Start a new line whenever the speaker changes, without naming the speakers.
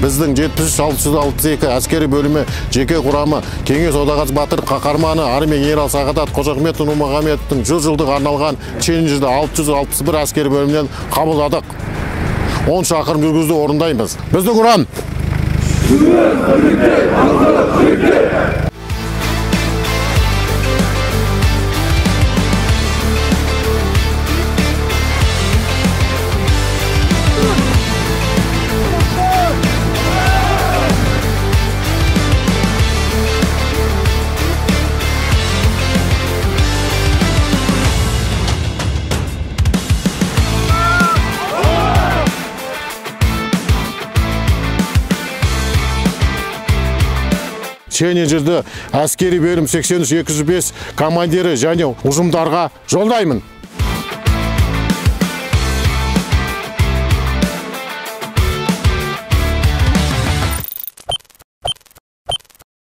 Біздің 73-662 әскери бөлімі жеке құрамы Кеңес Одағасы батыр қаһарманы армия генерал Сағадат Қожахметов Нұрмұхамедовтың 100 жылдық арналған челленджді 661 әскери бөлімнен қабылдадық. 10 шақырым жүргізді орындаймыз. Біздің ұран! Челленджді әскери бөлім 83-205 командирі және ұжымдарға жолдаймын.